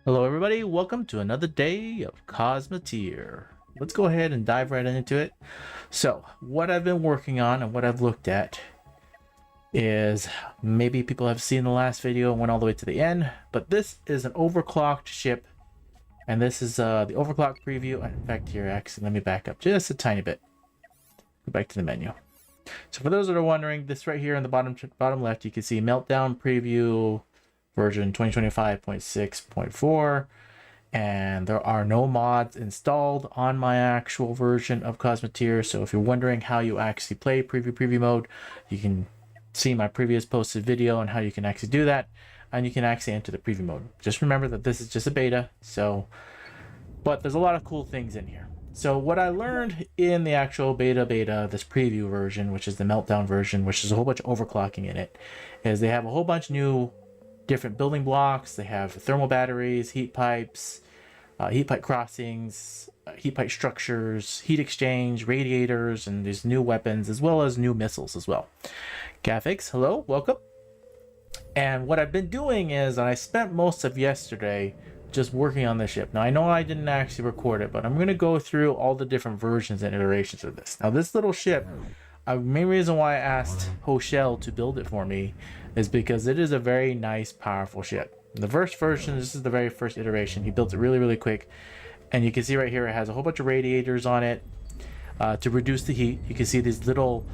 Hello everybody, welcome to another day of Cosmoteer. Let's go ahead and dive right into it. So, what I've been working on and what I've looked at is, maybe people have seen the last video and went all the way to the end, but this is an overclocked ship, and this is the overclock preview. In fact, here, actually, let me back up just a tiny bit. Go back to the menu. So for those that are wondering, this right here in the bottom left, you can see Meltdown Preview version 2025.6.4, and there are no mods installed on my actual version of Cosmoteer. So if you're wondering how you actually play preview mode, you can see my previous posted video on how you can actually do that, and you can actually enter the preview mode. Just remember that this is just a beta, but there's a lot of cool things in here. So what I learned in the actual beta, this preview version, which is the Meltdown version, which is a whole bunch of overclocking in it, is they have a whole bunch of new different building blocks. They have thermal batteries, heat pipes, heat pipe crossings, heat pipe structures, heat exchange, radiators, and there's new weapons, as well as new missiles as well. Gathix, hello, welcome. And what I've been doing is, I spent most of yesterday just working on the ship. Now I know I didn't actually record it, but I'm going to go through all the different versions and iterations of this. Now this little ship, the main reason why I asked Hoshell to build it for me is because it is a very nice, powerful ship. The first version, this is the very first iteration. He built it really, really quick. And you can see right here, it has a whole bunch of radiators on it to reduce the heat. You can see these little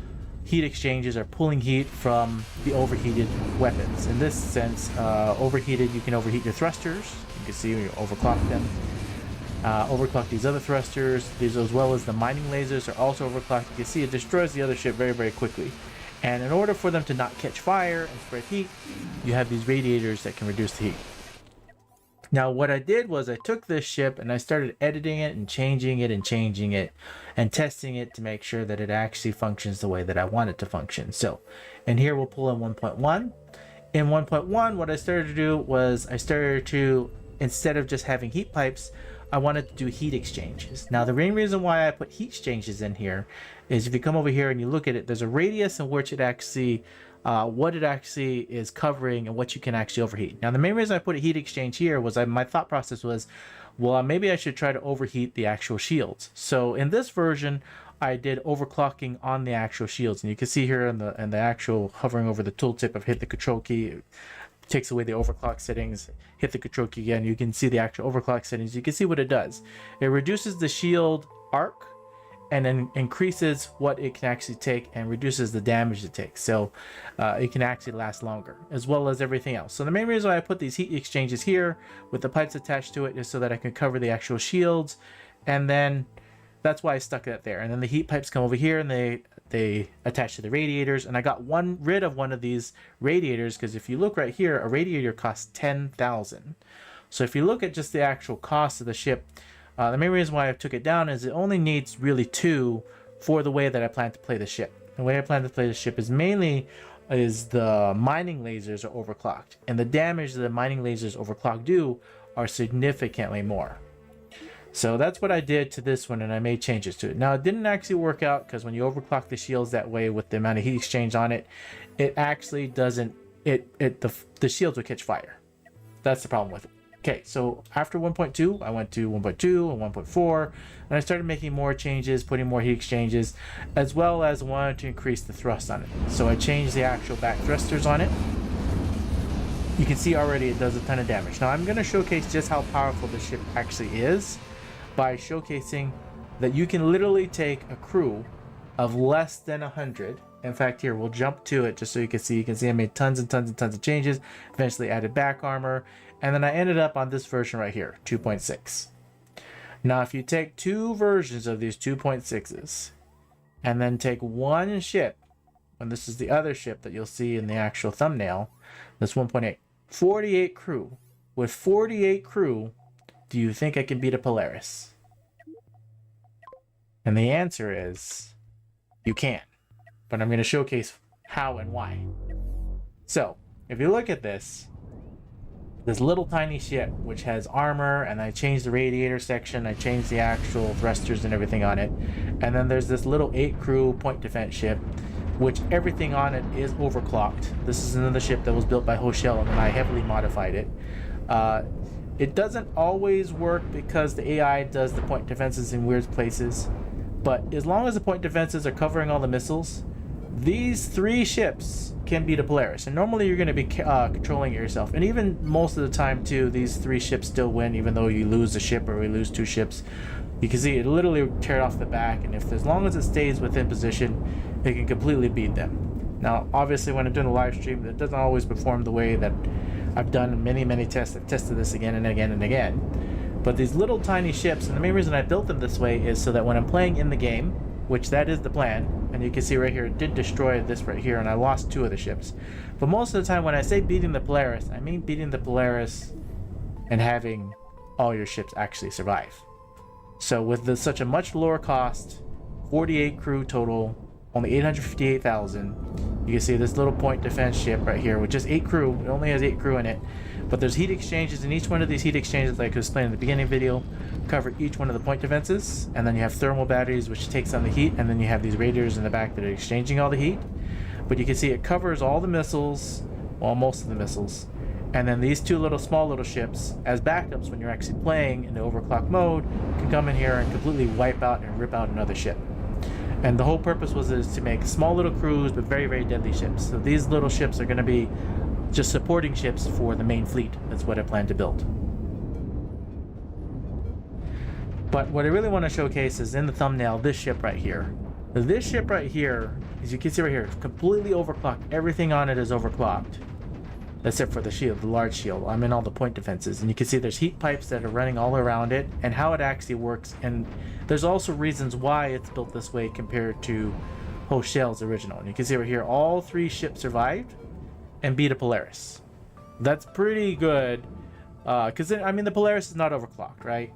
heat exchanges are pulling heat from the overheated weapons. In this sense, overheated, you can overheat your thrusters. You can see when you overclock them. Overclock these other thrusters, these as well as the mining lasers are also overclocked. You can see it destroys the other ship very, very quickly. And in order for them to not catch fire and spread heat, you have these radiators that can reduce the heat. Now what I did was I took this ship and I started editing it and changing it and testing it to make sure that it actually functions the way that I want it to function. So, and here we'll pull in 1.1. In 1.1, what I started to do was instead of just having heat pipes, I wanted to do heat exchanges. Now the main reason why I put heat exchanges in here is if you come over here and you look at it, there's a radius in which it actually, what it actually is covering and what you can actually overheat. Now the main reason I put a heat exchange here was my thought process was, well, maybe I should try to overheat the actual shields. So in this version, I did overclocking on the actual shields, and you can see here in the actual hovering over the tooltip, I've hit the control key. Takes away the overclock settings, hit the control key again, you can see the actual overclock settings. You can see what it does. It reduces the shield arc and then increases what it can actually take and reduces the damage it takes, so it can actually last longer, as well as everything else. So the main reason why I put these heat exchanges here with the pipes attached to it is so that I can cover the actual shields, and then that's why I stuck that there. And then the heat pipes come over here and they attach to the radiators, and I got rid of one of these radiators because if you look right here, a radiator costs 10,000. So if you look at just the actual cost of the ship, the main reason why I took it down is it only needs really 2 for the way that I plan to play the ship. The way I plan to play the ship is mainly the mining lasers are overclocked, and the damage that the mining lasers overclocked do are significantly more. So that's what I did to this one, and I made changes to it. Now it didn't actually work out because when you overclock the shields that way with the amount of heat exchange on it, it actually doesn't, the shields will catch fire. That's the problem with it. Okay, so after 1.2, I went to 1.2 and 1.4, and I started making more changes, putting more heat exchanges, as well as wanted to increase the thrust on it. So I changed the actual back thrusters on it. You can see already it does a ton of damage. Now I'm going to showcase just how powerful this ship actually is by showcasing that you can literally take a crew of less than 100. In fact, here we'll jump to it just so you can see. I made tons and tons of changes, eventually added back armor, and then I ended up on this version right here, 2.6. Now if you take 2 versions of these 2.6s and then take one ship, and this is the other ship that you'll see in the actual thumbnail, this 1.8, 48 crew. With 48 crew, do you think I can beat a Polaris? And the answer is, you can. But I'm going to showcase how and why. So, if you look at this little tiny ship, which has armor, and I changed the radiator section, I changed the actual thrusters and everything on it. And then there's this little 8 crew point defense ship, which everything on it is overclocked. This is another ship that was built by Hoshell, and I heavily modified it. It doesn't always work because the AI does the point defenses in weird places, but as long as the point defenses are covering all the missiles, these 3 ships can beat a Polaris. And normally you're going to be controlling it yourself, and even most of the time too, these 3 ships still win even though you lose a ship or we lose 2 ships. You can see it literally tear off the back, and if as long as it stays within position, it can completely beat them. Now obviously when I'm doing a live stream, it doesn't always perform the way that I've done many tests. I've tested this again and again and again. But these little tiny ships, and the main reason I built them this way is so that when I'm playing in the game, which that is the plan, and you can see right here, it did destroy this right here, and I lost 2 of the ships. But most of the time when I say beating the Polaris, I mean beating the Polaris and having all your ships actually survive. So with such a much lower cost, 48 crew total, only 858,000, you can see this little point defense ship right here with just 8 crew. It only has 8 crew in it, but there's heat exchanges, and each one of these heat exchanges, like I was explaining in the beginning of the video, cover each one of the point defenses. And then you have thermal batteries, which takes on the heat, and then you have these radiators in the back that are exchanging all the heat. But you can see it covers all the missiles, well, most of the missiles, and then these 2 small little ships as backups when you're actually playing in the overclock mode can come in here and completely wipe out and rip out another ship. And the whole purpose is to make small little crews but very deadly ships. So these little ships are going to be just supporting ships for the main fleet. That's what I plan to build. But what I really want to showcase is in the thumbnail, this ship right here. This ship right here, as you can see right here, completely overclocked. Everything on it is overclocked, except for the shield, the large shield. I'm in all the point defenses, and you can see there's heat pipes that are running all around it, and how it actually works. And there's also reasons why it's built this way compared to Hochel's original. And you can see right here, all 3 ships survived and beat a Polaris. That's pretty good, because I mean the Polaris is not overclocked, right?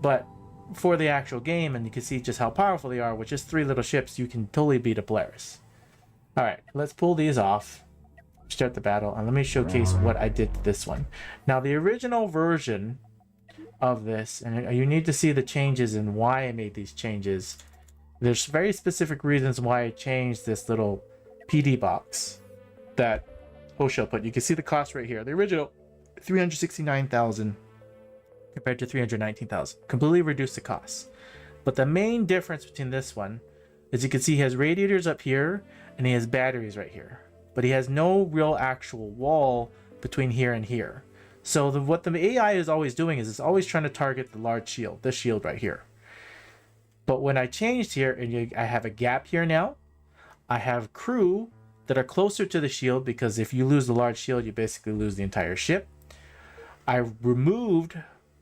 But for the actual game, and you can see just how powerful they are, with just 3 little ships, you can totally beat a Polaris. All right, let's pull these off, start the battle, and let me showcase what I did to this one. Now the original version of this, and you need to see the changes and why I made these changes. There's very specific reasons why I changed this little PD box that Hochel put. You can see the cost right here. The original 369,000 compared to 319,000. Completely reduced the cost. But the main difference between this one is you can see he has radiators up here and he has batteries right here. But he has no real actual wall between here and here. So what the AI is always doing is it's always trying to target the large shield, this shield right here. But when I changed here, and I have a gap here now, I have crew that are closer to the shield, because if you lose the large shield, you basically lose the entire ship. I removed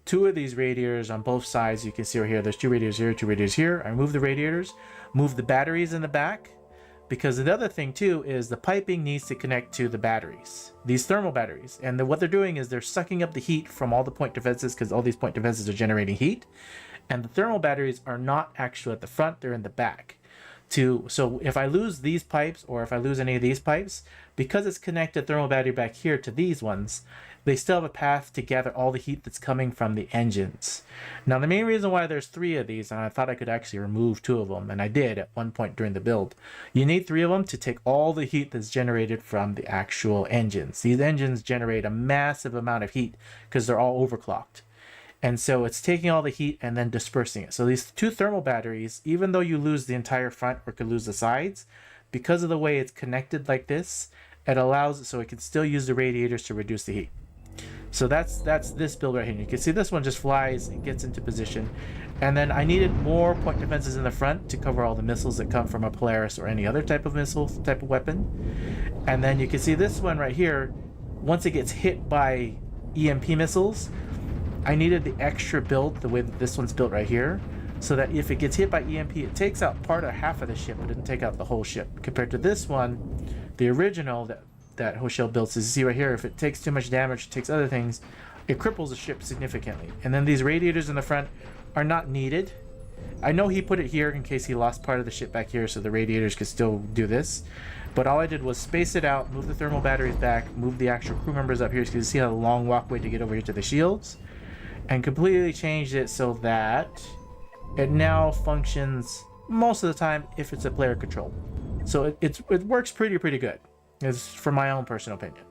2 of these radiators on both sides. You can see right here, there's 2 radiators here, 2 radiators here. I removed the radiators, moved the batteries in the back, because the other thing too is the piping needs to connect to the batteries, these thermal batteries. And what they're doing is they're sucking up the heat from all the point defenses, because all these point defenses are generating heat. And the thermal batteries are not actually at the front, they're in the back. So if I lose these pipes, or if I lose any of these pipes, because it's connected thermal battery back here to these ones, they still have a path to gather all the heat that's coming from the engines. Now the main reason why there's 3 of these, and I thought I could actually remove 2 of them, and I did at one point during the build, you need 3 of them to take all the heat that's generated from the actual engines. These engines generate a massive amount of heat because they're all overclocked. And so it's taking all the heat and then dispersing it. So these 2 thermal batteries, even though you lose the entire front or could lose the sides, because of the way it's connected like this, it allows it so it can still use the radiators to reduce the heat. So that's this build right here. You can see this one just flies and gets into position. And then I needed more point defenses in the front to cover all the missiles that come from a Polaris or any other type of missile, type of weapon. And then you can see this one right here, once it gets hit by EMP missiles, I needed the extra build the way that this one's built right here, so that if it gets hit by EMP, it takes out part or half of the ship, but it doesn't take out the whole ship. Compared to this one, the original that Hochel built, is you see right here, if it takes too much damage, it takes other things, it cripples the ship significantly. And then these radiators in the front are not needed. I know he put it here in case he lost part of the ship back here, so the radiators could still do this. But all I did was space it out, move the thermal batteries back, move the actual crew members up here, so you can see how the long walkway to get over here to the shields, and completely changed it so that it now functions most of the time if it's a player control. So it works pretty good. It's from my own personal opinion.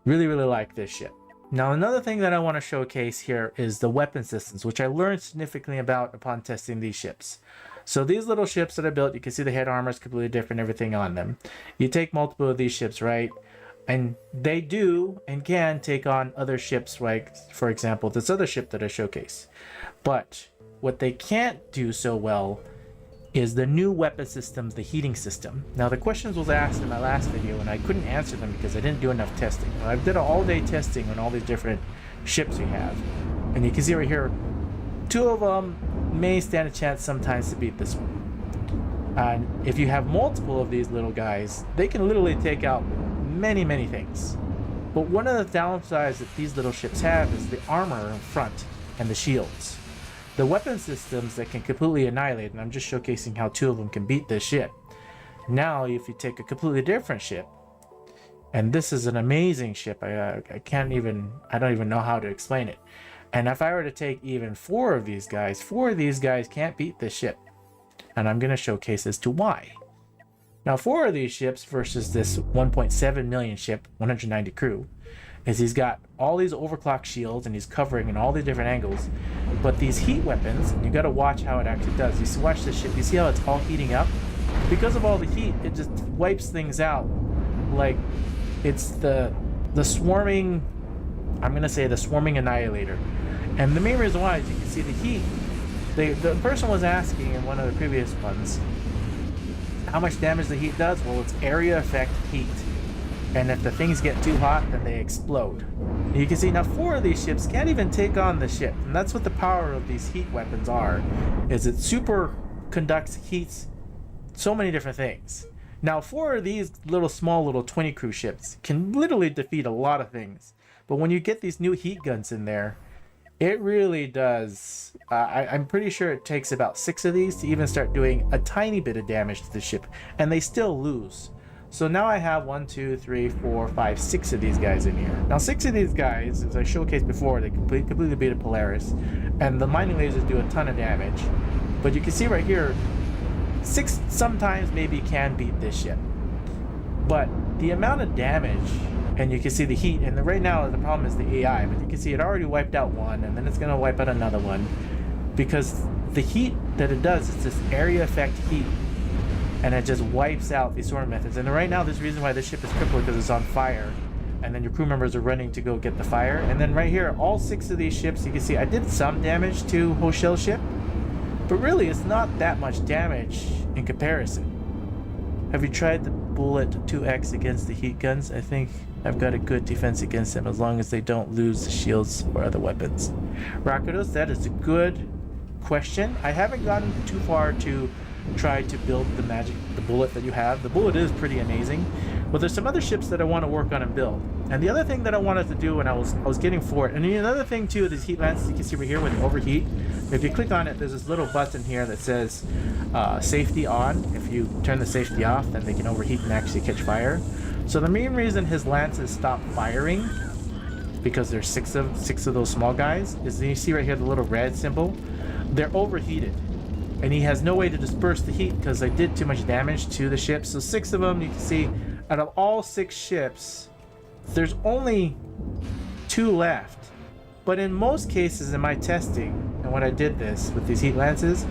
Really like this ship. Now, another thing that I want to showcase here is the weapon systems, which I learned significantly about upon testing these ships. So these little ships that I built, you can see the head armor is completely different, everything on them. You take multiple of these ships, right? And they do and can take on other ships, like, for example, this other ship that I showcase. But what they can't do so well is the new weapon systems, the heating system. Now, the questions was asked in my last video and I couldn't answer them because I didn't do enough testing. I did an all-day testing on all these different ships we have. And you can see right here, 2 of them may stand a chance sometimes to beat this one. And if you have multiple of these little guys, they can literally take out many things. But one of the downsides that these little ships have is the armor in front and the shields. The weapon systems that can completely annihilate, and I'm just showcasing how 2 of them can beat this ship. Now, if you take a completely different ship, and this is an amazing ship, I don't even know how to explain it. And if I were to take even 4 of these guys can't beat this ship. And I'm going to showcase as to why. Now, 4 of these ships versus this 1.7 million ship, 190 crew, is he's got all these overclock shields and he's covering in all these different angles. But these heat weapons, you got to watch how it actually does. You see, watch this ship. You see how it's all heating up? Because of all the heat, it just wipes things out. Like, it's the swarming, I'm going to say the swarming annihilator. And the main reason why is you can see the heat. The person was asking in one of the previous ones how much damage the heat does. Well, it's area effect heat. And if the things get too hot, then they explode. And you can see now 4 of these ships can't even take on the ship. And that's what the power of these heat weapons are, is it super conducts, heats, so many different things. Now 4 of these small little 20 crew ships can literally defeat a lot of things. But when you get these new heat guns in there, it really does. I'm pretty sure it takes about 6 of these to even start doing a tiny bit of damage to the ship. And they still lose. So now I have 1, 2, 3, 4, 5, 6 of these guys in here. Now 6 of these guys, as I showcased before, they completely beat a Polaris. And the mining lasers do a ton of damage. But you can see right here, 6 sometimes maybe can beat this ship. But the amount of damage, and you can see the heat, and right now the problem is the AI, but you can see it already wiped out one, and then it's going to wipe out another one. Because the heat that it does is this area effect heat. And it just wipes out these swarm methods. And right now, there's a reason why this ship is crippled, because it's on fire. And then your crew members are running to go get the fire. And then right here, all 6 of these ships, you can see I did some damage to Hoshel's ship. But really, it's not that much damage in comparison. Have you tried the Bullet 2X against the heat guns? I think I've got a good defense against them, as long as they don't lose the shields or other weapons. Rakitos, that is a good question. I haven't gotten too far to try to build the bullet that you have. The bullet is pretty amazing, but there's some other ships that I want to work on and build. And the other thing that I wanted to do when I was getting for it, and another thing too, these heat lances you can see over here when they overheat, if you click on it, there's this little button here that says safety on. If you turn the safety off, then they can overheat and actually catch fire. So the main reason his lances stop firing, because there's 6 of those small guys, is you see right here the little red symbol, they're overheated. And he has no way to disperse the heat because they did too much damage to the ship. So 6 of them, you can see, out of all 6 ships, there's only 2 left. But in most cases in my testing, and when I did this with these heat lances,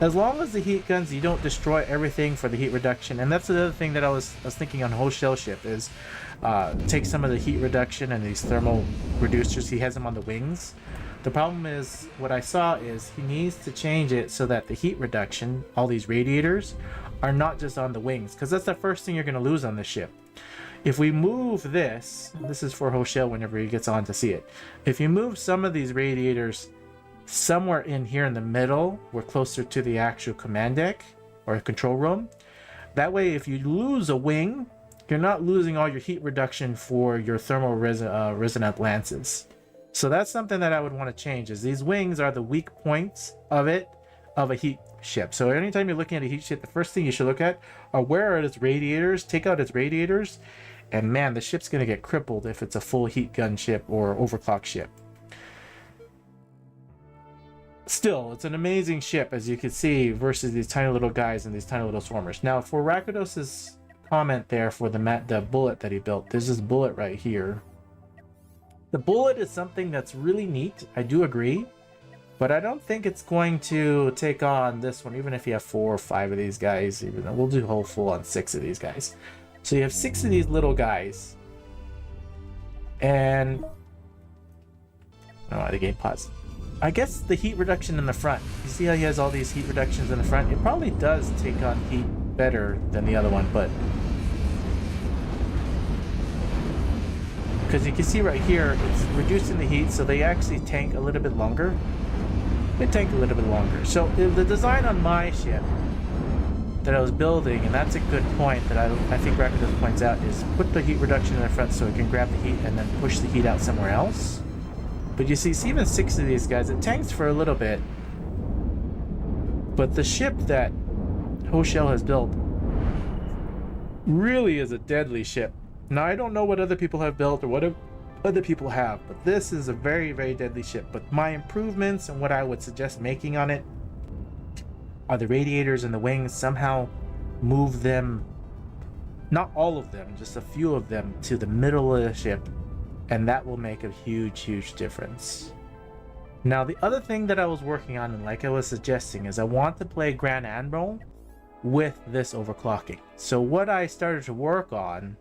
as long as the heat guns, you don't destroy everything for the heat reduction. And that's the other thing that I was thinking on Hoshell ship is take some of the heat reduction and these thermal reducers. He has them on the wings. The problem is, what I saw is he needs to change it so that the heat reduction, all these radiators, are not just on the wings, because that's the first thing you're going to lose on the ship. If we move this is for Hoshell whenever he gets on to see it. If you move some of these radiators somewhere in here in the middle, we're closer to the actual command deck or control room. That way, if you lose a wing, you're not losing all your heat reduction for your thermal resonant lances. So that's something that I would want to change, is these wings are the weak points of a heat ship. So anytime you're looking at a heat ship, the first thing you should look at are where are its radiators, take out its radiators, and man, the ship's going to get crippled if it's a full heat gun ship or overclock ship. Still, it's an amazing ship, as you can see, versus these tiny little guys and these tiny little swarmers. Now, for Rakidos's comment there for the bullet that he built, there's this bullet right here. The bullet is something that's really neat, I do agree, but I don't think it's going to take on this one, even if you have 4 or 5 of these guys. Even though we'll do whole full on 6 of these guys. So you have 6 of these little guys, and oh, the game paused. I guess the heat reduction in the front. You see how he has all these heat reductions in the front? It probably does take on heat better than the other one, but because you can see right here, it's reducing the heat, so they actually tank a little bit longer. They tank a little bit longer. So the design on my ship that I was building, and that's a good point that I think Rapidos points out, is put the heat reduction in the front so it can grab the heat and then push the heat out somewhere else. But you see even 6 of these guys, it tanks for a little bit. But the ship that Hoshell has built really is a deadly ship. Now, I don't know what other people have built or what other people have, but this is a very, very deadly ship. But my improvements and what I would suggest making on it are the radiators and the wings. Somehow move them, not all of them, just a few of them, to the middle of the ship, and that will make a huge, huge difference. Now, the other thing that I was working on, and like I was suggesting, is I want to play Grand Admiral with this overclocking. So what I started to work on,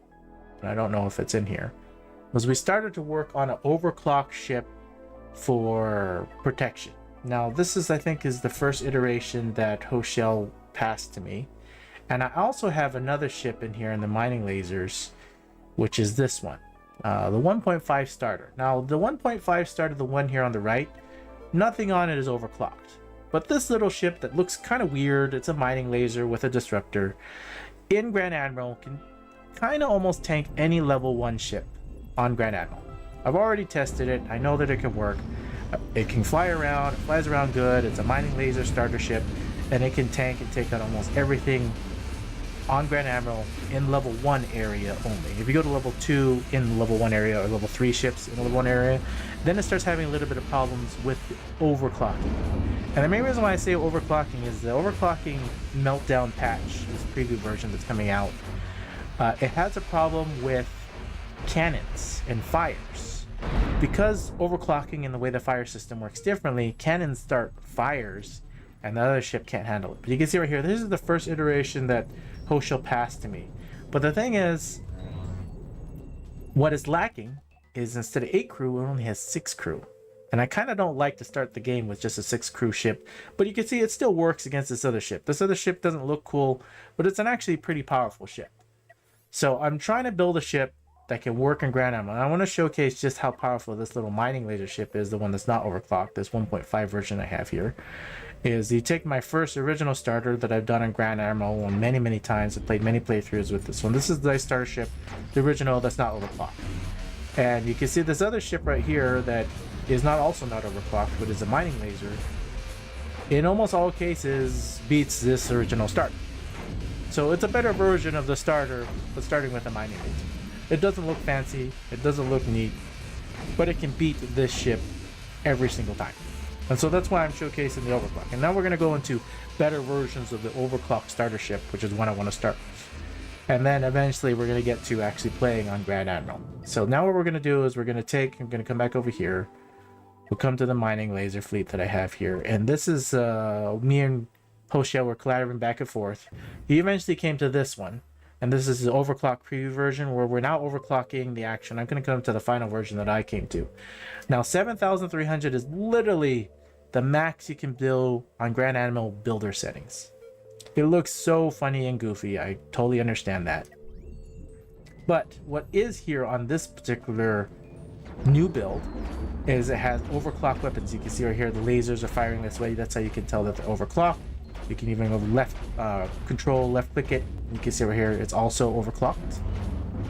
and I don't know if it's in here, was we started to work on an overclocked ship for protection. Now, this is, I think, is the first iteration that Hoshell passed to me. And I also have another ship in here in the mining lasers, which is this one. The 1.5 starter. Now, the 1.5 starter, the one here on the right, nothing on it is overclocked. But this little ship that looks kind of weird, it's a mining laser with a disruptor, in Grand Admiral can kind of almost tank any level 1 ship on Grand Admiral. I've already tested it. I know that it can work. It can fly around. It flies around good. It's a mining laser starter ship, and it can tank and take out almost everything on Grand Admiral in level 1 area only. If you go to level 2 in level 1 area, or level 3 ships in level 1 area, then it starts having a little bit of problems with overclocking. And the main reason why I say overclocking is the overclocking meltdown patch, this preview version that's coming out. It has a problem with cannons and fires. Because overclocking and the way the fire system works differently, cannons start fires and the other ship can't handle it. But you can see right here, this is the first iteration that Hoshell passed to me. But the thing is, what is lacking is instead of 8 crew, it only has 6 crew. And I kind of don't like to start the game with just a 6 crew ship, but you can see it still works against this other ship. This other ship doesn't look cool, but it's an actually pretty powerful ship. So I'm trying to build a ship that can work in Grand Admiral. And I want to showcase just how powerful this little mining laser ship is, the one that's not overclocked, this 1.5 version I have here. Is you take my first original starter that I've done in Grand Admiral many, many times. I've played many playthroughs with this one. This is the starter ship, the original that's not overclocked. And you can see this other ship right here that is also not overclocked, but is a mining laser. In almost all cases, beats this original starter. So it's a better version of the starter, but starting with a mining laser. It doesn't look fancy, it doesn't look neat, but it can beat this ship every single time. And so that's why I'm showcasing the overclock. And now we're going to go into better versions of the overclocked starter ship, which is one I want to start with. And then eventually we're going to get to actually playing on Grand Admiral. So now what we're going to do is I'm going to come back over here. We'll come to the mining laser fleet that I have here. And this is me and Hoshell were collaborating back and forth. He eventually came to this one. And this is the overclock preview version where we're now overclocking the action. I'm going to come to the final version that I came to. Now 7,300 is literally the max you can build on Grand Admiral builder settings. It looks so funny and goofy. I totally understand that. But what is here on this particular new build is it has overclocked weapons. You can see right here the lasers are firing this way. That's how you can tell that they're overclocked. You can even go left control, left click it. You can see right here it's also overclocked.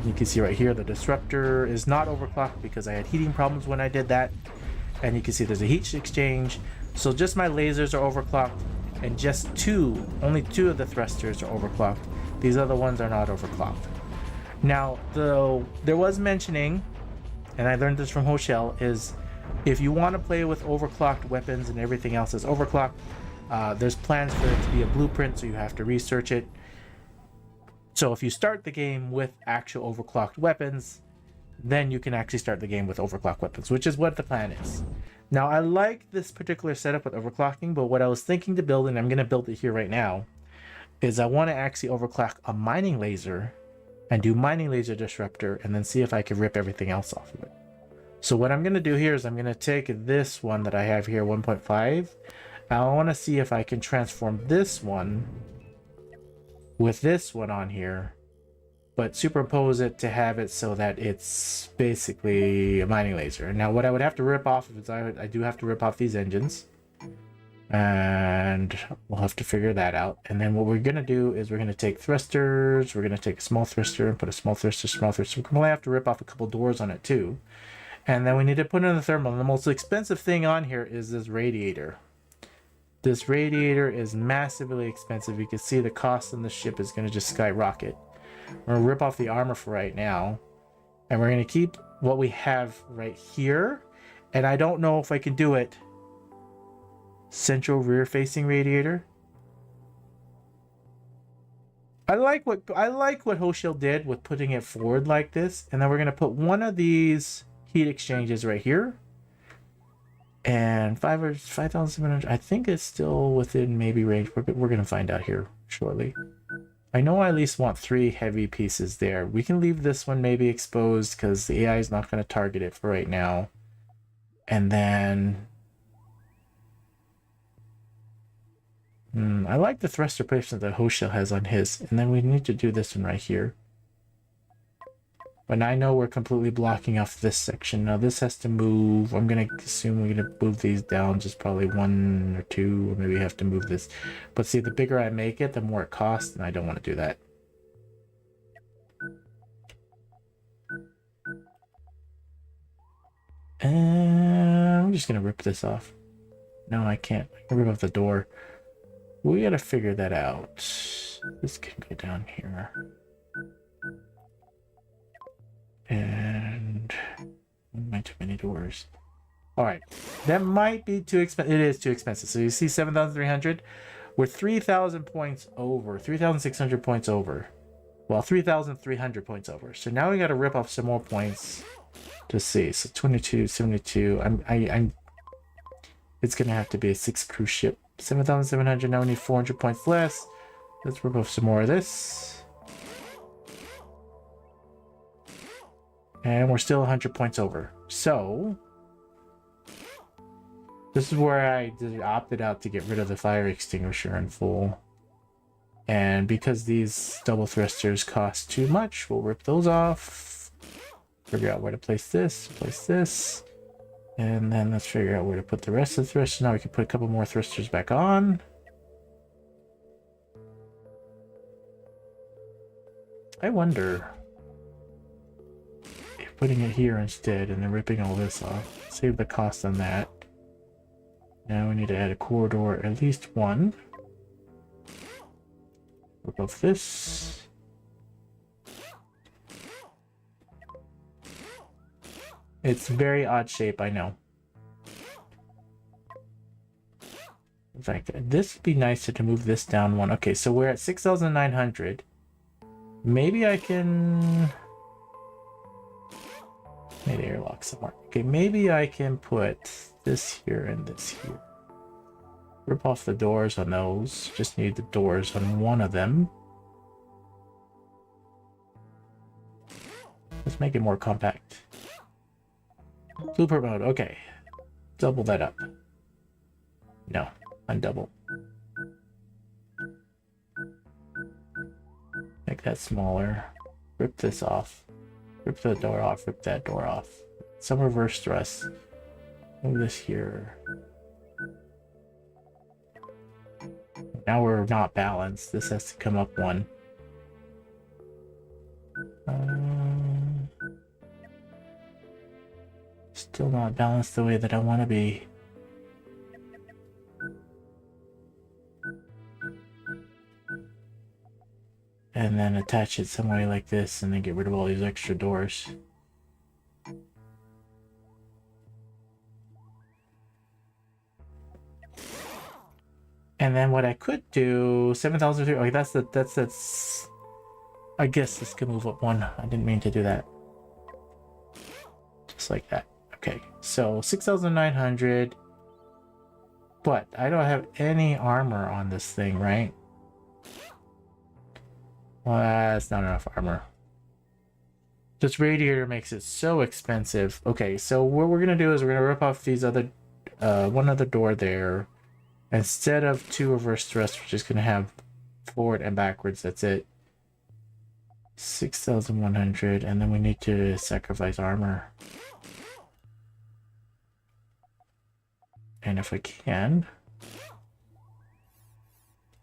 You can see right here the disruptor is not overclocked because I had heating problems when I did that. And you can see there's a heat exchange. So just my lasers are overclocked, and just only two of the thrusters are overclocked. These other ones are not overclocked. Now, there was mentioning, and I learned this from Hoshell, is if you want to play with overclocked weapons and everything else is overclocked, there's plans for it to be a blueprint, so you have to research it. So if you start the game with actual overclocked weapons, then you can actually start the game with overclock weapons, which is what the plan is. Now, I like this particular setup with overclocking, but what I was thinking to build, and I'm going to build it here right now, is I want to actually overclock a mining laser and do mining laser disruptor and then see if I can rip everything else off of it. So what I'm going to do here is I'm going to take this one that I have here, 1.5. I want to see if I can transform this one with this one on here, but superimpose it to have it so that it's basically a mining laser. Now what I would have to rip off is I do have to rip off these engines, and we'll have to figure that out. And then what we're going to do is we're going to take thrusters, we're going to take a small thruster and put a small thruster. We're going to have to rip off a couple doors on it too. And then we need to put in the thermal. And the most expensive thing on here is this radiator. This radiator is massively expensive. You can see the cost on the ship is going to just skyrocket. We're going to rip off the armor for right now. And we're going to keep what we have right here. And I don't know if I can do it. Central rear facing radiator. I like what Hoshil did with putting it forward like this. And then we're going to put one of these heat exchanges right here. And 5,700. I think it's still within maybe range. We're going to find out here shortly. I know I at least want 3 heavy pieces there. We can leave this one maybe exposed because the AI is not going to target it for right now. And then I like the thruster placement that Hoshil has on his. And then we need to do this one right here. But I know we're completely blocking off this section. Now this has to move. I'm going to assume we're going to move these down just probably 1 or 2, or maybe have to move this. But see, the bigger I make it, the more it costs, and I don't want to do that. And I'm just going to rip this off. No, I can't. I can rip off the door. We got to figure that out. This can go down here. And not too many doors. All right, that might be too expensive. It is too expensive. So you see 7,300. We're 3,000 points over, 3,600 points over. Well, 3,300 points over. So now we got to rip off some more points to see. So 22, 72. It's gonna have to be a 6 cruise ship. 7,700. Now we need 400 points less. Let's rip off some more of this. And we're still 100 points over. So this is where I opted out to get rid of the fire extinguisher in full. And because these double thrusters cost too much, we'll rip those off. Figure out where to place this. And then let's figure out where to put the rest of the thrusters. Now we can put a couple more thrusters back on. I wonder if putting it here instead and then ripping all this off, save the cost on that. Now we need to add a corridor, at least one. Rip off this. It's very odd shape, I know. In fact, this would be nicer to move this down one. Okay, so we're at 6,900. Maybe I can... Made airlock somewhere. Okay, maybe I can put this here and this here. Rip off the doors on those. Just need the doors on one of them. Let's make it more compact. Blueprint mode, okay. Double that up. No, undouble. Make that smaller. Rip this off. Rip the door off, rip that door off. Some reverse thrust. Move this here. Now we're not balanced. This has to come up one. Still not balanced the way that I want to be. And then attach it some way like this and then get rid of all these extra doors. And then what I could do, 7,000. Okay, that's. I guess this could move up one. I didn't mean to do that. just like that. Okay, so 6,900. But I don't have any armor on this thing, right? Well, that's not enough armor. This radiator makes it so expensive. Okay, so what we're gonna do is we're gonna rip off these other, one other door there. Instead of 2 reverse thrusts, we're just gonna have forward and backwards. That's it. 6,100, and then we need to sacrifice armor. And if I can.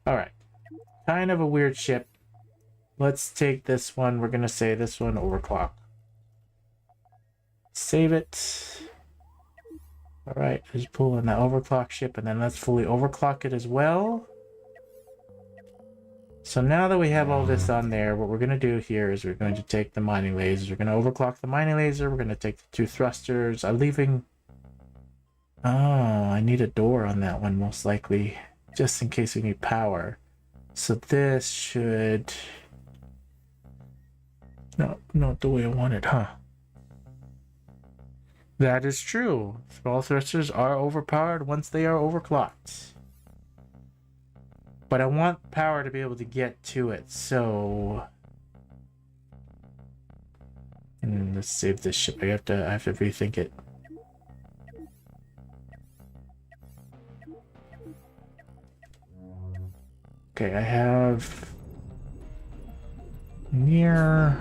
Alright. Kind of a weird ship. Let's take this one. We're going to say this one overclock. Save it. Alright, just pull in that overclock ship and then let's fully overclock it as well. So now that we have all this on there, what we're going to do here is we're going to take the mining lasers. We're going to overclock the mining laser. We're going to take the 2 thrusters. I'm leaving... Oh, I need a door on that one, most likely, just in case we need power. So this should... No, not the way I want it, huh? That is true. Small thrusters are overpowered once they are overclocked. But I want power to be able to get to it, so... let's save this ship. I have to rethink it. Okay, I have near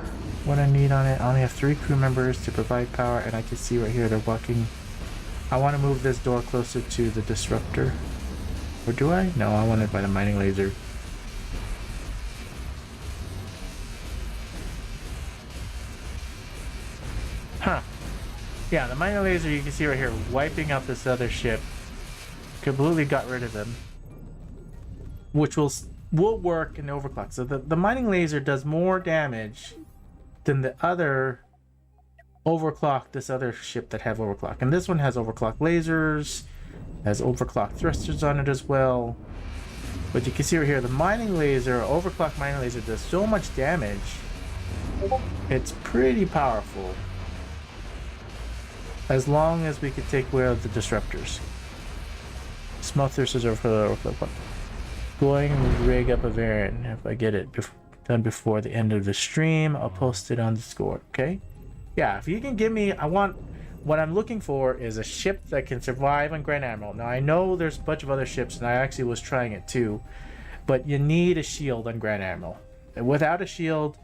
what I need on it. I only have 3 crew members to provide power, and I can see right here they're walking. I want to move this door closer to the disruptor. Or do I? No, I want it by the mining laser. Huh. Yeah, the mining laser you can see right here wiping out this other ship. Completely got rid of them. Which will work in overclock. So the mining laser does more damage than the other overclock, this other ship that have overclock. And this one has overclock lasers, has overclock thrusters on it as well. But you can see right here, the mining laser, overclock mining laser does so much damage. It's pretty powerful. As long as we could take away the disruptors. Small thrusters are for the overclock. Going to rig up a variant. If I get it done before the end of the stream, I'll post it on Discord, okay? Yeah, if you can give me, what I'm looking for is a ship that can survive on Grand Admiral. Now, I know there's a bunch of other ships, and I actually was trying it too, but you need a shield on Grand Admiral. Without a shield,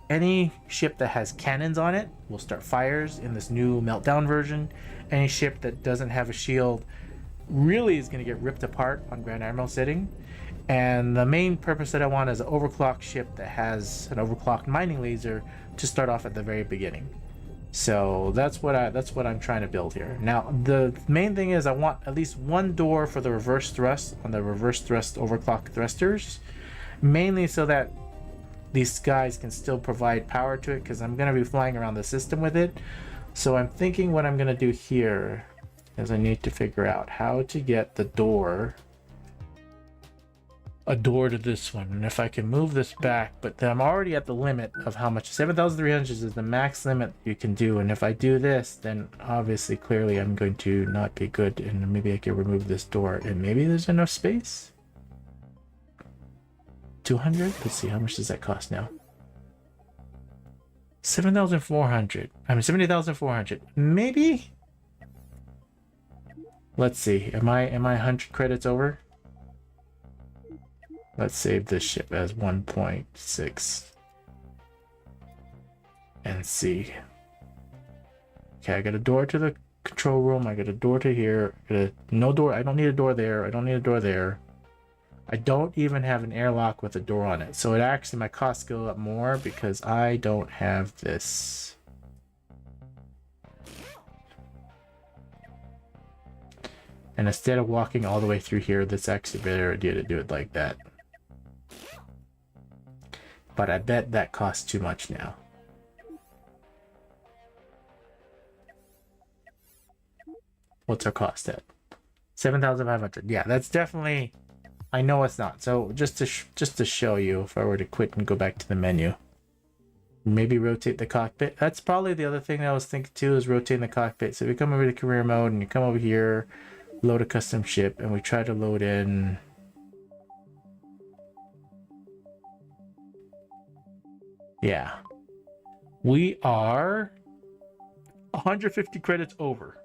any ship that has cannons on it will start fires in this new Meltdown version. Any ship that doesn't have a shield really is going to get ripped apart on Grand Admiral setting. And the main purpose that I want is an overclocked ship that has an overclocked mining laser to start off at the very beginning. So that's what I'm trying to build here. Now the main thing is I want at least 1 door for the reverse thrust on the reverse thrust overclock thrusters, mainly so that these guys can still provide power to it, because I'm going to be flying around the system with it. So I'm thinking what I'm going to do here is I need to figure out how to get the door, a door to this one, and if I can move this back, but then I'm already at the limit of how much 7,300 is the max limit you can do, and if I do this, then obviously clearly I'm going to not be good, and maybe I can remove this door and maybe there's enough space. 200. Let's see, how much does that cost now? 7,400. I mean 70,400. Maybe. Let's see. Am I 100 credits over? Let's save this ship as 1.6 and see. Okay, I got a door to the control room. I got a door to here. No door. I don't need a door there. I don't need a door there. I don't even have an airlock with a door on it. So it actually, my costs go up more because I don't have this. And instead of walking all the way through here, that's actually a better idea to do it like that. But I bet that costs too much now. What's our cost at? 7,500. Yeah, that's definitely... I know it's not. So just to show you, if I were to quit and go back to the menu. Maybe rotate the cockpit. That's probably the other thing that I was thinking too, is rotating the cockpit. So we come over to career mode and you come over here, load a custom ship, and we try to load in. Yeah. We are 150 credits over.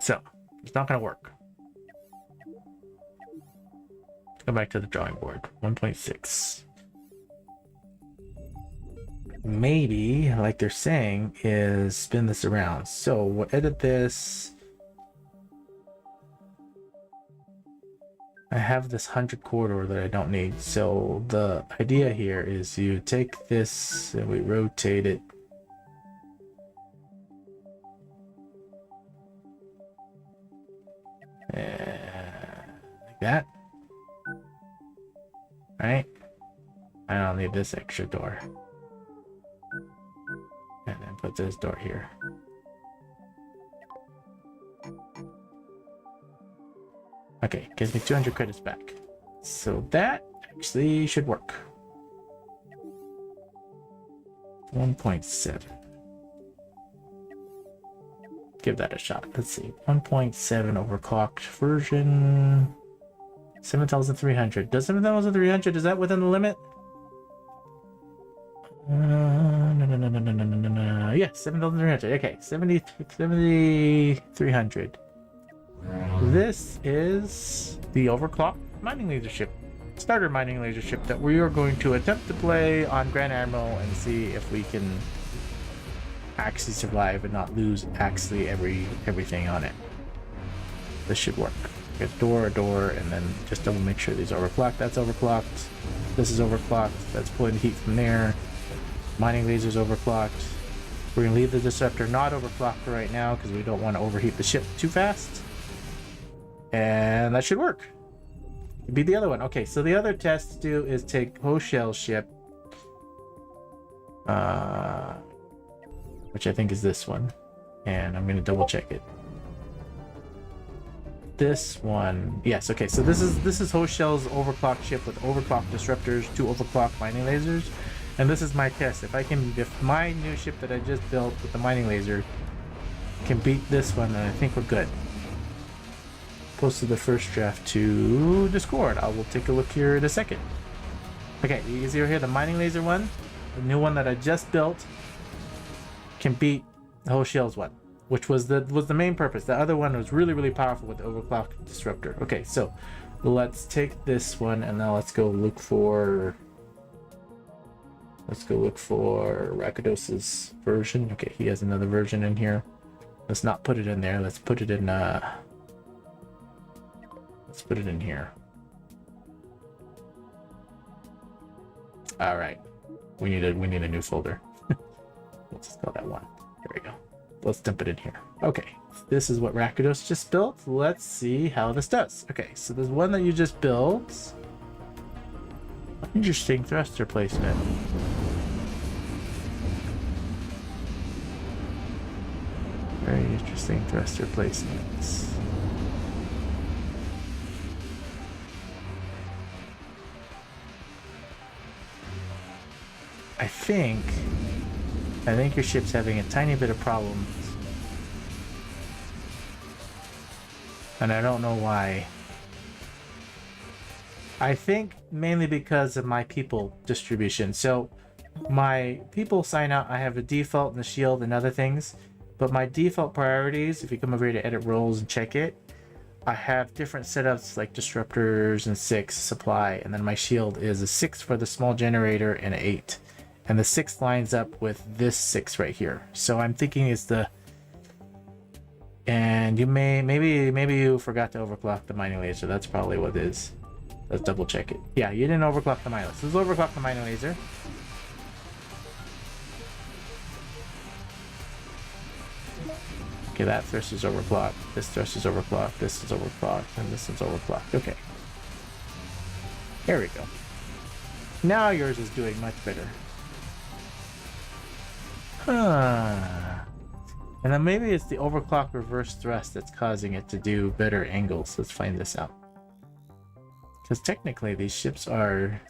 So it's not going to work. Go back to the drawing board. 1.6. Maybe, like they're saying, is spin this around. So we'll edit this. I have this 100 corridor that I don't need. So the idea here is you take this and we rotate it. Like that. Right? I don't need this extra door. And then put this door here. Okay, gives me 200 credits back. So that actually should work. 1.7. Give that a shot. Let's see. 1.7 overclocked version. 7,300. Does 7,300, is that within the limit? No. Yeah, 7,300. Okay, 7,300. This is the overclocked mining laser ship, starter mining laser ship that we are going to attempt to play on Grand Admiral and see if we can actually survive and not lose actually everything on it. This should work. Get a door, and then just double make sure these are overclocked. That's overclocked. This is overclocked. That's pulling the heat from there. Mining laser's overclocked. We're gonna leave the disruptor not overclocked for right now because we don't want to overheat the ship too fast. And that should work. It'd be the other one. Okay, so the other test to do is take Hoshel's ship, which I think is this one, and I'm gonna double check it. This one, yes. Okay, so this is Hoshel's overclocked ship with overclocked disruptors, 2 overclocked mining lasers, and this is my test. If my new ship that I just built with the mining laser can beat this one, then I think we're good. Posted the first draft to Discord. I will take a look here in a second. Okay, you can see over here the mining laser one, the new one that I just built, can beat the Hoshel's one, which was the main purpose. The other one was really powerful with the overclocked disruptor. Okay, so let's take this one and now let's go look for Rakudos's version. Okay, he has another version in here. Let's not put it in there. Let's put it in here. All right, we need a new folder. Let's just call that one. There we go. Let's dump it in here. Okay, this is what Rakudos just built. Let's see how this does. Okay, so there's one that you just built. Interesting thruster placement. Very interesting thruster placements. I think your ship's having a tiny bit of problems. And I don't know why. I think mainly because of my people distribution. So my people sign out, I have a default and the shield and other things. But my default priorities, if you come over here to edit roles and check it, I have different setups like disruptors and 6 supply. And then my shield is a 6 for the small generator and an 8. And the 6 lines up with this 6 right here. So I'm thinking it's the... And you maybe you forgot to overclock the mining laser. That's probably what it is. Let's double check it. Yeah, you didn't overclock the mining laser. Let's overclock the mining laser. Okay, that thrust is overclocked. This thrust is overclocked. This is overclocked. And this is overclocked. Okay. There we go. Now yours is doing much better. And then maybe it's the overclock reverse thrust that's causing it to do better angles. Let's find this out. Because technically these ships are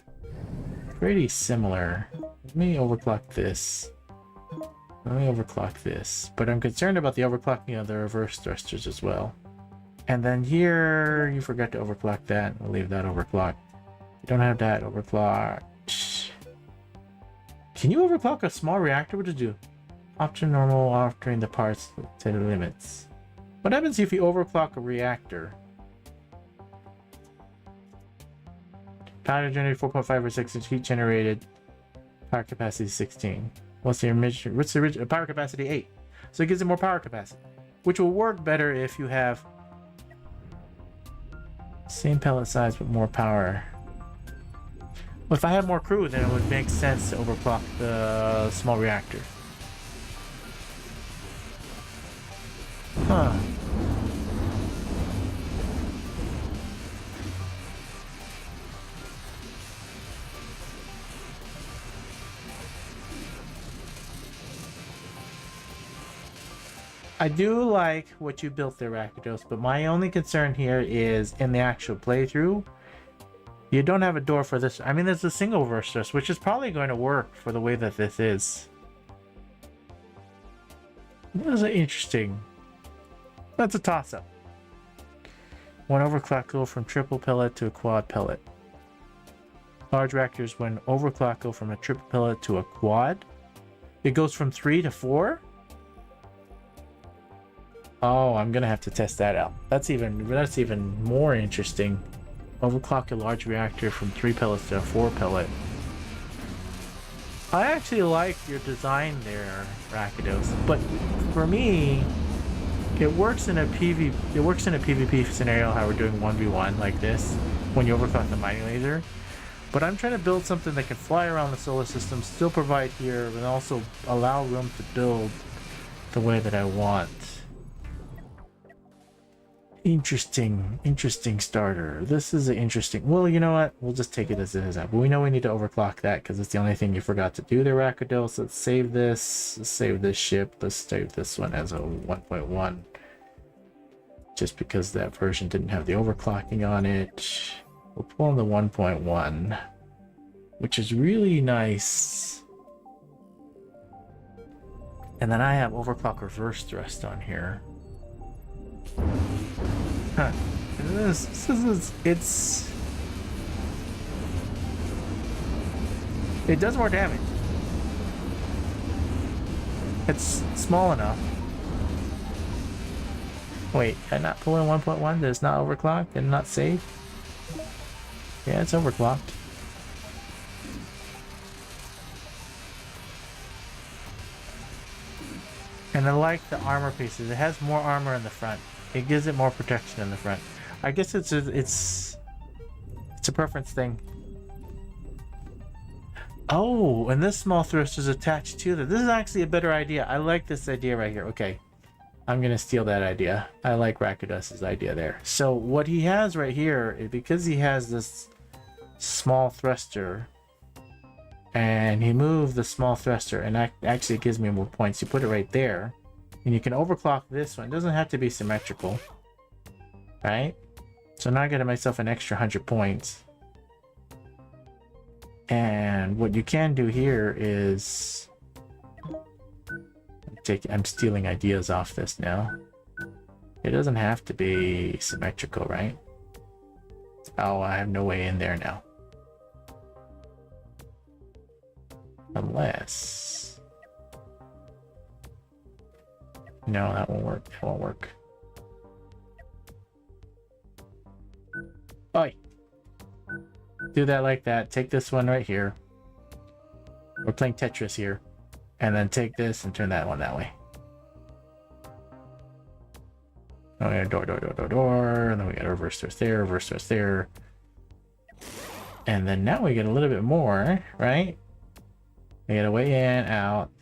pretty similar. Let me overclock this. Let me overclock this. But I'm concerned about the overclocking of the reverse thrusters as well. And then here, you forgot to overclock that. We'll leave that overclocked. You don't have that overclocked. Can you overclock a small reactor? What does it do? Option normal, altering the parts to the limits. What happens if you overclock a reactor? Power generated 4.5 or 6 inch, heat generated. Power capacity 16. What's the original power capacity? 8. So it gives it more power capacity, which will work better if you have same pellet size but more power. Well, if I had more crew, then it would make sense to overclock the small reactor. Huh. I do like what you built there, Rakitos, but my only concern here is in the actual playthrough, you don't have a door for this. I mean, there's a single reverse, which is probably going to work for the way that this is. That is interesting. That's a toss-up. One overclock go from triple pellet to a quad pellet. Large reactors, when overclock go from a triple pellet to a quad, it goes from 3 to 4. Oh, I'm gonna have to test that out. That's even more interesting. Overclock a large reactor from 3 pellets to a 4 pellet. I actually like your design there, Rakitos, but for me, it works in a PvP scenario how we're doing 1v1 like this when you overclock the mining laser. But I'm trying to build something that can fly around the solar system, still provide here, and also allow room to build the way that I want. Interesting starter. This is an interesting. Well, you know what? We'll just take it as it is. But we know we need to overclock that because it's the only thing you forgot to do there, Rakitos. Let's save this. Let's save this ship. Let's save this one as a 1.1. Just because that version didn't have the overclocking on it. We'll pull in the 1.1, which is really nice. And then I have overclock reverse thrust on here. Huh. It does more damage. It's small enough. Wait, can I not pull in 1.1? That it's not overclocked and not saved? Yeah, it's overclocked. And I like the armor pieces. It has more armor in the front. It gives it more protection in the front. I guess it's a preference thing. Oh, and this small thruster is attached to that. This is actually a better idea. I like this idea right here. Okay, I'm gonna steal that idea. I like Rakidus's idea there. So what he has right here is because he has this small thruster, and he moved the small thruster, and that actually gives me more points. You put it right there. And you can overclock this one. It doesn't have to be symmetrical, right? So now I get myself an extra 100 points. And what you can do here is I'm stealing ideas off this now. It doesn't have to be symmetrical, right? Oh, I have no way in there now. Unless... No, that won't work. That won't work. Oi! Do that like that. Take this one right here. We're playing Tetris here. And then take this and turn that one that way. Oh yeah, door. And then we got a reverse thrust there. And then now we get a little bit more, right? We get a way in, out.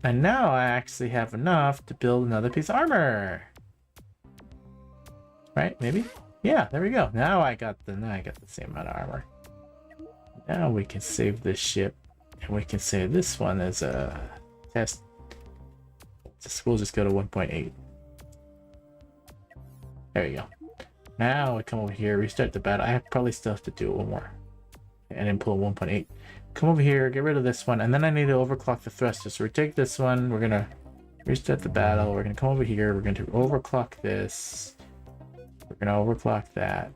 And now I actually have enough to build another piece of armor. Right? Maybe? Yeah, there we go. Now I got the same amount of armor. Now we can save this ship. And we can save this one as a test. We'll just go to 1.8. There you go. Now we come over here, restart the battle. I probably still have to do one more. And then pull 1.8. Come over here, get rid of this one, and then I need to overclock the thruster. So we take this one, we're gonna restart the battle, we're gonna come over here, we're going to overclock this. We're gonna overclock that.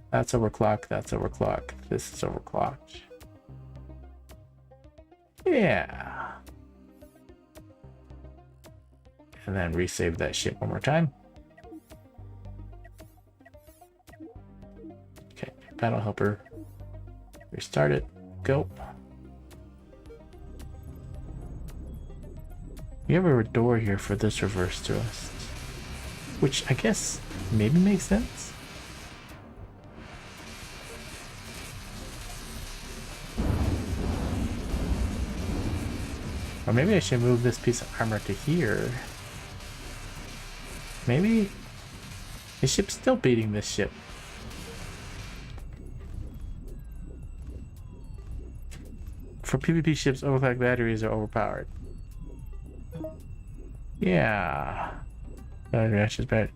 That's overclocked, that's overclocked, this is overclocked. Yeah. And then resave that shit one more time. Okay, battle helper. Restart it. Go. We have a door here for this reverse thrust, which I guess maybe makes sense. Or maybe I should move this piece of armor to here. Maybe the ship's still beating this ship. For PvP ships, overclocked batteries are overpowered. Yeah. Reactors battery.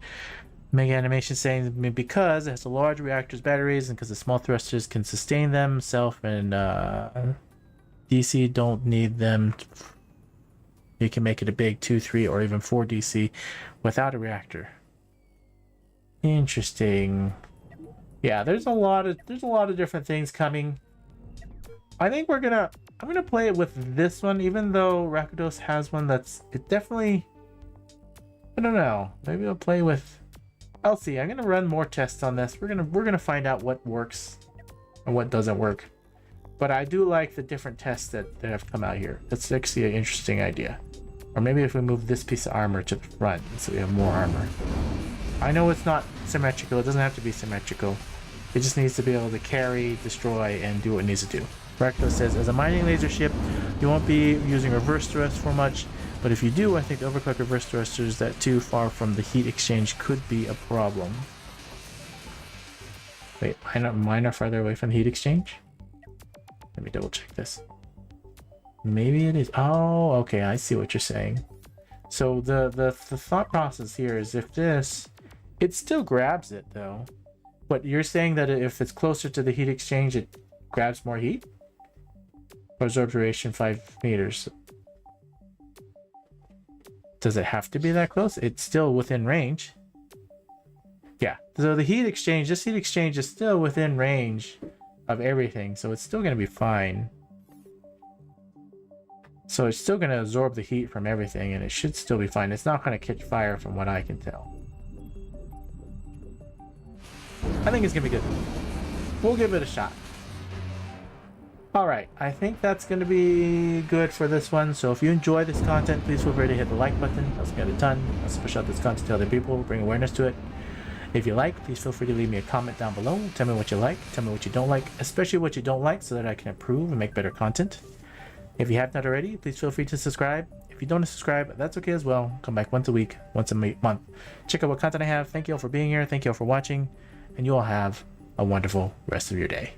Mega animation saying because it has a large reactor's batteries and because the small thrusters can sustain themselves and DC don't need them. You can make it a big 2, 3, or even 4 DC without a reactor. Interesting. Yeah, there's a lot of different things coming. I think I'm gonna play it with this one, even though Rakdos has one it definitely, I don't know, maybe I'll play with, I'll see. I'm gonna run more tests on this. We're gonna find out what works and what doesn't work. But I do like the different tests that have come out here. That's actually an interesting idea. Or maybe if we move this piece of armor to the front so we have more armor. I know it's not symmetrical, it doesn't have to be symmetrical. It just needs to be able to carry, destroy, and do what it needs to do. Recto says, as a mining laser ship, you won't be using reverse thrust for much, but if you do, I think the overclock reverse thrusters that too far from the heat exchange could be a problem. Wait, mine are farther away from the heat exchange? Let me double check this. Maybe it is. Oh, okay, I see what you're saying. So the thought process here is if this, it still grabs it though. But you're saying that if it's closer to the heat exchange, it grabs more heat? Or absorb duration 5 meters. Does it have to be that close? It's still within range. Yeah, so the heat exchange, this heat exchange is still within range of everything, so it's still going to be fine. So it's still going to absorb the heat from everything, and it should still be fine. It's not going to catch fire from what I can tell. I think it's going to be good. We'll give it a shot. Alright, I think that's going to be good for this one. So if you enjoy this content, please feel free to hit the like button. That's going to get a ton. Let's push out this content to other people, bring awareness to it. If you like, please feel free to leave me a comment down below. Tell me what you like, tell me what you don't like, especially what you don't like so that I can improve and make better content. If you have not already, please feel free to subscribe. If you don't subscribe, that's okay as well. Come back once a week, once a month. Check out what content I have. Thank you all for being here. Thank you all for watching. And you all have a wonderful rest of your day.